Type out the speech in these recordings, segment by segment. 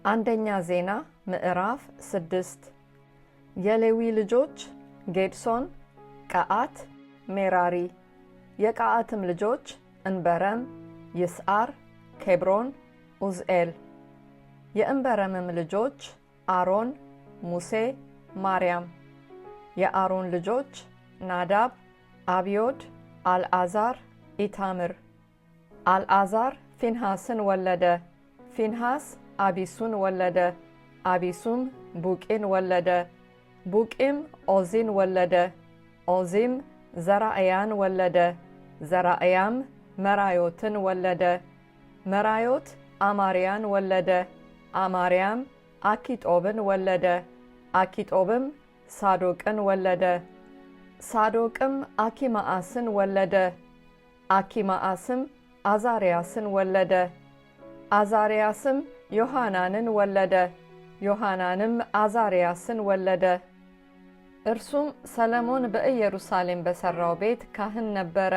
አንደኛ ዜና ምዕራፍ 6 የሌዊ ልጆች ጌድሶን፣ ቀዓት፣ ሜራሪ። የቀዓትም ልጆች እንበረም፣ ይስዓር፣ ኬብሮን፣ ኡዝኤል። የእንበረምም ልጆች አሮን፣ ሙሴ፣ ማርያም። የአሮን ልጆች ናዳብ፣ አብዮድ፣ አልዓዛር፣ ኢታምር። አልዓዛር ፊንሐስን ወለደ። ፊንሐስ አቢሱን ወለደ። አቢሱም ቡቂን ወለደ። ቡቂም ኦዚን ወለደ። ኦዚም ዘራእያን ወለደ። ዘራእያም መራዮትን ወለደ። መራዮት አማርያን ወለደ። አማርያም አኪጦብን ወለደ። አኪጦብም ሳዶቅን ወለደ። ሳዶቅም አኪማአስን ወለደ። አኪማአስም አዛርያስን ወለደ። አዛርያስም ዮሐናንን ወለደ። ዮሐናንም አዛርያስን ወለደ። እርሱም ሰለሞን በኢየሩሳሌም በሠራው ቤት ካህን ነበረ።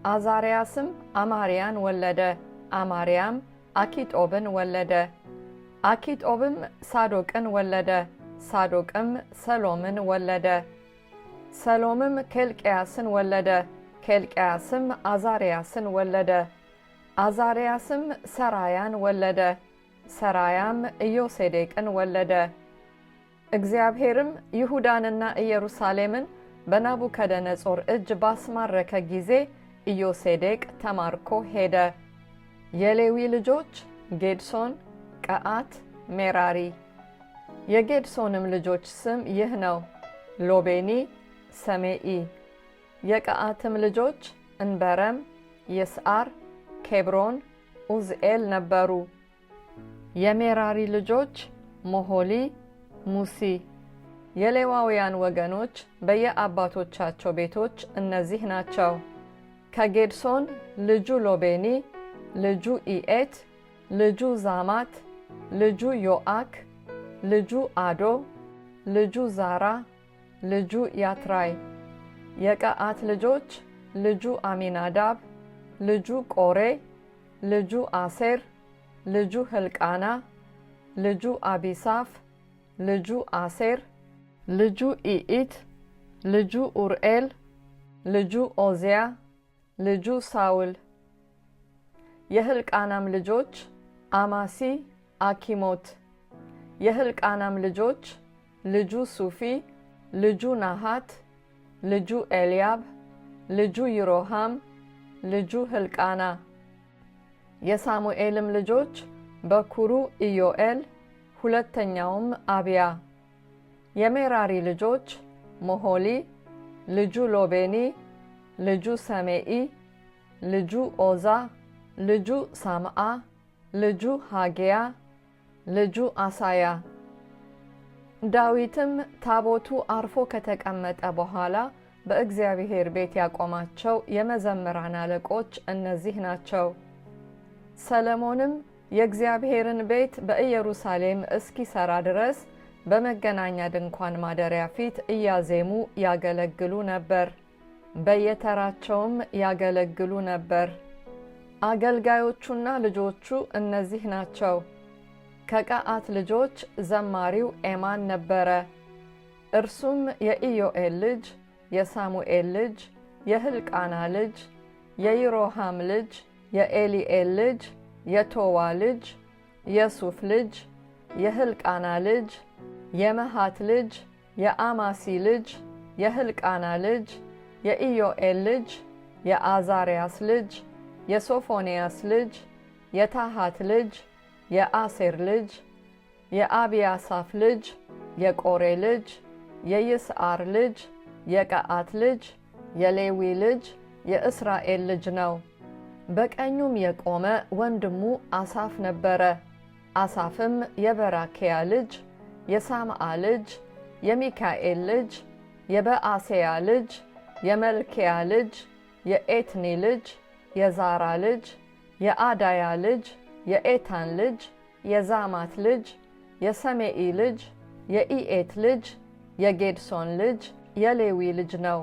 አዛርያስም አማርያን ወለደ። አማርያም አኪጦብን ወለደ። አኪጦብም ሳዶቅን ወለደ። ሳዶቅም ሰሎምን ወለደ። ሰሎምም ኬልቅያስን ወለደ። ኬልቅያስም አዛርያስን ወለደ። አዛርያስም ሰራያን ወለደ። ሰራያም ኢዮሴዴቅን ወለደ። እግዚአብሔርም ይሁዳንና ኢየሩሳሌምን በናቡከደነጾር እጅ ባስማረከ ጊዜ ኢዮሴዴቅ ተማርኮ ሄደ። የሌዊ ልጆች ጌድሶን፣ ቀዓት፣ ሜራሪ። የጌድሶንም ልጆች ስም ይህ ነው፣ ሎቤኒ፣ ሰሜኢ። የቀዓትም ልጆች እንበረም፣ ይስዓር፣ ኬብሮን፣ ኡዝኤል ነበሩ። የሜራሪ ልጆች ሞሖሊ፣ ሙሲ። የሌዋውያን ወገኖች በየአባቶቻቸው ቤቶች እነዚህ ናቸው። ከጌድሶን ልጁ ሎቤኒ፣ ልጁ ኢኤት፣ ልጁ ዛማት፣ ልጁ ዮአክ፣ ልጁ አዶ፣ ልጁ ዛራ፣ ልጁ ያትራይ። የቀዓት ልጆች ልጁ አሚናዳብ፣ ልጁ ቆሬ፣ ልጁ አሴር፣ ልጁ ሕልቃና፣ ልጁ አቢሳፍ፣ ልጁ አሴር፣ ልጁ ኢኢት፣ ልጁ ኡርኤል፣ ልጁ ኦዚያ፣ ልጁ ሳውል። የሕልቃናም ልጆች አማሲ፣ አኪሞት። የሕልቃናም ልጆች ልጁ ሱፊ፣ ልጁ ናሃት፣ ልጁ ኤልያብ፣ ልጁ ይሮሃም፣ ልጁ ሕልቃና። የሳሙኤልም ልጆች በኩሩ ኢዮኤል፣ ሁለተኛውም አብያ። የሜራሪ ልጆች ሞሖሊ፣ ልጁ ሎቤኒ፣ ልጁ ሰሜኢ፣ ልጁ ኦዛ፣ ልጁ ሳምዓ፣ ልጁ ሃጌያ፣ ልጁ አሳያ። ዳዊትም ታቦቱ አርፎ ከተቀመጠ በኋላ በእግዚአብሔር ቤት ያቆማቸው የመዘምራን አለቆች እነዚህ ናቸው። ሰለሞንም የእግዚአብሔርን ቤት በኢየሩሳሌም እስኪሰራ ድረስ በመገናኛ ድንኳን ማደሪያ ፊት እያዜሙ ያገለግሉ ነበር። በየተራቸውም ያገለግሉ ነበር። አገልጋዮቹና ልጆቹ እነዚህ ናቸው። ከቀዓት ልጆች ዘማሪው ኤማን ነበረ። እርሱም የኢዮኤል ልጅ፣ የሳሙኤል ልጅ፣ የሕልቃና ልጅ፣ የይሮሃም ልጅ፣ የኤሊኤል ልጅ፣ የቶዋ ልጅ፣ የሱፍ ልጅ፣ የሕልቃና ልጅ፣ የመሃት ልጅ፣ የአማሲ ልጅ፣ የሕልቃና ልጅ፣ የኢዮኤል ልጅ፣ የአዛርያስ ልጅ፣ የሶፎንያስ ልጅ፣ የታሃት ልጅ፣ የአሴር ልጅ፣ የአብያሳፍ ልጅ፣ የቆሬ ልጅ፣ የይስዓር ልጅ፣ የቀዓት ልጅ፣ የሌዊ ልጅ፣ የእስራኤል ልጅ ነው። በቀኙም የቆመ ወንድሙ አሳፍ ነበረ። አሳፍም የበራክያ ልጅ፣ የሳምዓ ልጅ፣ የሚካኤል ልጅ፣ የበአሴያ ልጅ፣ የመልክያ ልጅ፣ የኤትኒ ልጅ፣ የዛራ ልጅ፣ የአዳያ ልጅ፣ የኤታን ልጅ፣ የዛማት ልጅ፣ የሰሜኢ ልጅ፣ የኢኤት ልጅ፣ የጌድሶን ልጅ፣ የሌዊ ልጅ ነው።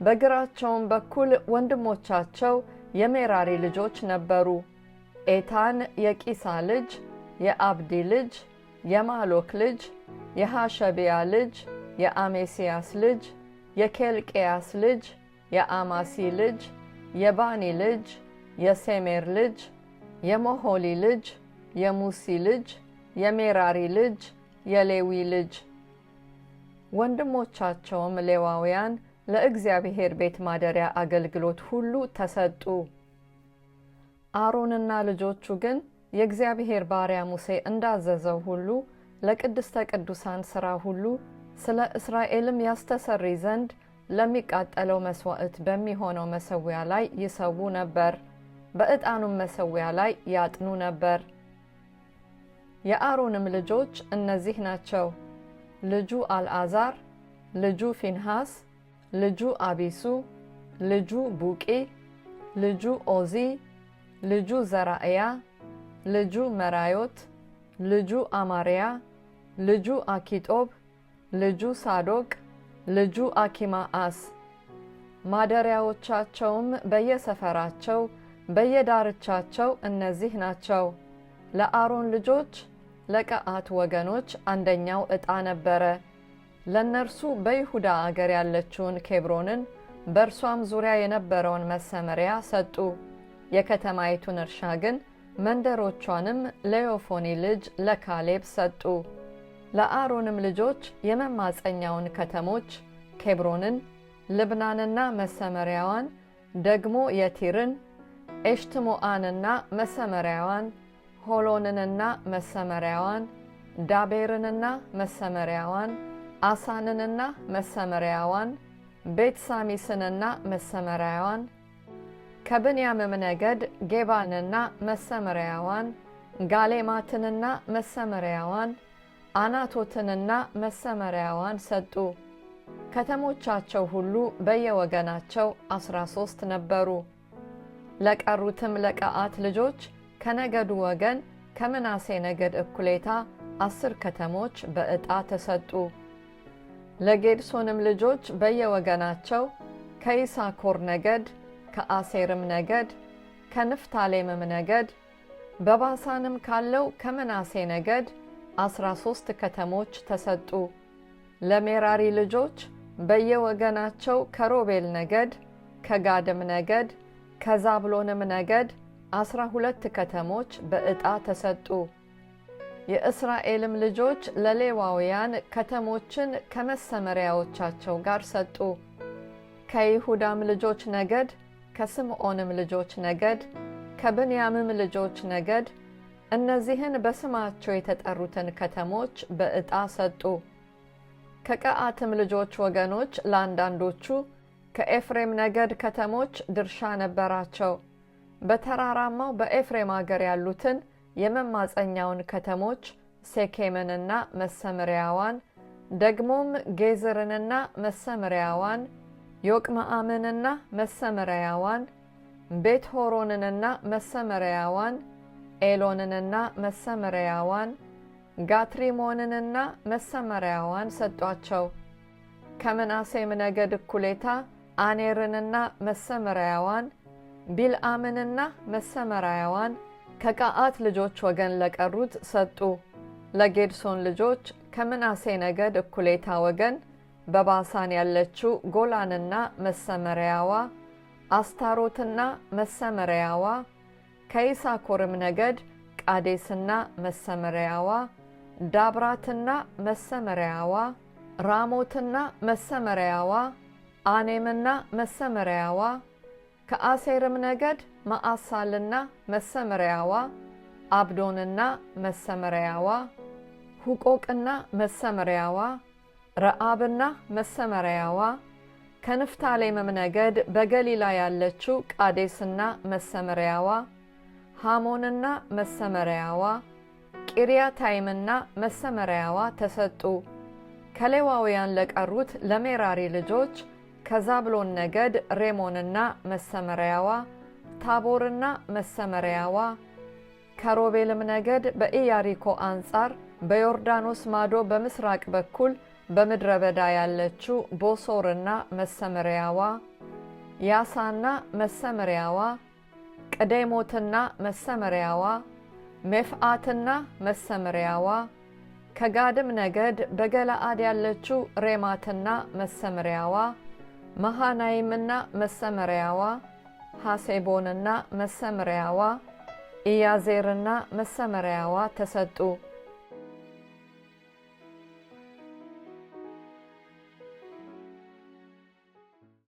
በግራቸውም በኩል ወንድሞቻቸው የሜራሪ ልጆች ነበሩ። ኤታን የቂሳ ልጅ፣ የአብዲ ልጅ የማሎክ ልጅ የሐሸቢያ ልጅ የአሜስያስ ልጅ የኬልቅያስ ልጅ የአማሲ ልጅ የባኒ ልጅ የሴሜር ልጅ የሞሖሊ ልጅ የሙሲ ልጅ የሜራሪ ልጅ የሌዊ ልጅ። ወንድሞቻቸውም ሌዋውያን ለእግዚአብሔር ቤት ማደሪያ አገልግሎት ሁሉ ተሰጡ። አሮንና ልጆቹ ግን የእግዚአብሔር ባሪያ ሙሴ እንዳዘዘው ሁሉ ለቅድስተ ቅዱሳን ሥራ ሁሉ ስለ እስራኤልም ያስተሰርይ ዘንድ ለሚቃጠለው መሥዋዕት በሚሆነው መሠዊያ ላይ ይሰዉ ነበር፣ በዕጣኑም መሠዊያ ላይ ያጥኑ ነበር። የአሮንም ልጆች እነዚህ ናቸው፦ ልጁ አልዓዛር፣ ልጁ ፊንሐስ፣ ልጁ አቢሱ፣ ልጁ ቡቂ፣ ልጁ ኦዚ፣ ልጁ ዘራእያ፣ ልጁ መራዮት፣ ልጁ አማርያ፣ ልጁ አኪጦብ፣ ልጁ ሳዶቅ፣ ልጁ አኪማአስ። ማደሪያዎቻቸውም በየሰፈራቸው በየዳርቻቸው እነዚህ ናቸው። ለአሮን ልጆች ለቀዓት ወገኖች አንደኛው ዕጣ ነበረ። ለእነርሱ በይሁዳ አገር ያለችውን ኬብሮንን በእርሷም ዙሪያ የነበረውን መሰመሪያ ሰጡ። የከተማይቱን እርሻ ግን መንደሮቿንም ለዮፎኒ ልጅ ለካሌብ ሰጡ። ለአሮንም ልጆች የመማፀኛውን ከተሞች ኬብሮንን፣ ልብናንና መሰመሪያዋን፣ ደግሞ የቲርን፣ ኤሽትሞአንና መሰመሪያዋን፣ ሆሎንንና መሰመሪያዋን፣ ዳቤርንና መሰመሪያዋን፣ አሳንንና መሰመሪያዋን፣ ቤትሳሚስንና መሰመሪያዋን፣ ከብንያምም ነገድ ጌባንና መሰመሪያዋን፣ ጋሌማትንና መሰመሪያዋን፣ አናቶትንና መሰመሪያዋን ሰጡ። ከተሞቻቸው ሁሉ በየወገናቸው 13 ነበሩ። ለቀሩትም ለቀዓት ልጆች ከነገዱ ወገን ከምናሴ ነገድ እኩሌታ 10 ከተሞች በዕጣ ተሰጡ። ለጌድሶንም ልጆች በየወገናቸው ከይሳኮር ነገድ፣ ከአሴርም ነገድ፣ ከንፍታሌምም ነገድ፣ በባሳንም ካለው ከምናሴ ነገድ 13 ከተሞች ተሰጡ። ለሜራሪ ልጆች በየወገናቸው ከሮቤል ነገድ፣ ከጋድም ነገድ፣ ከዛብሎንም ነገድ 12 ከተሞች በዕጣ ተሰጡ። የእስራኤልም ልጆች ለሌዋውያን ከተሞችን ከመሰመሪያዎቻቸው ጋር ሰጡ። ከይሁዳም ልጆች ነገድ፣ ከስምዖንም ልጆች ነገድ፣ ከብንያምም ልጆች ነገድ እነዚህን በስማቸው የተጠሩትን ከተሞች በዕጣ ሰጡ። ከቀዓትም ልጆች ወገኖች ለአንዳንዶቹ ከኤፍሬም ነገድ ከተሞች ድርሻ ነበራቸው። በተራራማው በኤፍሬም አገር ያሉትን የመማፀኛውን ከተሞች ሴኬምንና መሰመሪያዋን፣ ደግሞም ጌዝርንና መሰመሪያዋን፣ ዮቅመአምንና መሰመሪያዋን፣ ቤትሆሮንንና መሰመሪያዋን፣ ኤሎንንና መሰመሪያዋን፣ ጋትሪሞንንና መሰመሪያዋን ሰጧቸው። ከምናሴም ነገድ እኩሌታ አኔርንና መሰመሪያዋን፣ ቢልአምንና መሰመሪያዋን ከቀዓት ልጆች ወገን ለቀሩት ሰጡ። ለጌድሶን ልጆች ከምናሴ ነገድ እኩሌታ ወገን በባሳን ያለችው ጎላንና መሰመሪያዋ፣ አስታሮትና መሰመሪያዋ፣ ከይሳኮርም ነገድ ቃዴስና መሰመሪያዋ፣ ዳብራትና መሰመሪያዋ፣ ራሞትና መሰመሪያዋ፣ አኔምና መሰመሪያዋ፣ ከአሴርም ነገድ ማአሳልና መሰመሪያዋ፣ አብዶንና መሰመሪያዋ፣ ሁቆቅና መሰመሪያዋ፣ ረአብና መሰመሪያዋ፣ ከንፍታሌምም ነገድ በገሊላ ያለችው ቃዴስና መሰመሪያዋ፣ ሃሞንና መሰመሪያዋ፣ ቂርያታይምና መሰመሪያዋ ተሰጡ። ከሌዋውያን ለቀሩት ለሜራሪ ልጆች ከዛብሎን ነገድ ሬሞንና መሰመሪያዋ፣ ታቦርና መሰመሪያዋ፣ ከሮቤልም ነገድ በኢያሪኮ አንጻር በዮርዳኖስ ማዶ በምስራቅ በኩል በምድረ በዳ ያለችው ቦሶርና መሰመሪያዋ፣ ያሳና መሰመሪያዋ፣ ቅዴሞትና መሰመሪያዋ፣ ሜፍአትና መሰምሪያዋ፣ ከጋድም ነገድ በገለአድ ያለችው ሬማትና መሰምሪያዋ፣ መሃናይምና መሰምሪያዋ፣ ሐሴቦንና መሰምሪያዋ፣ ኢያዜርና መሰምሪያዋ ተሰጡ።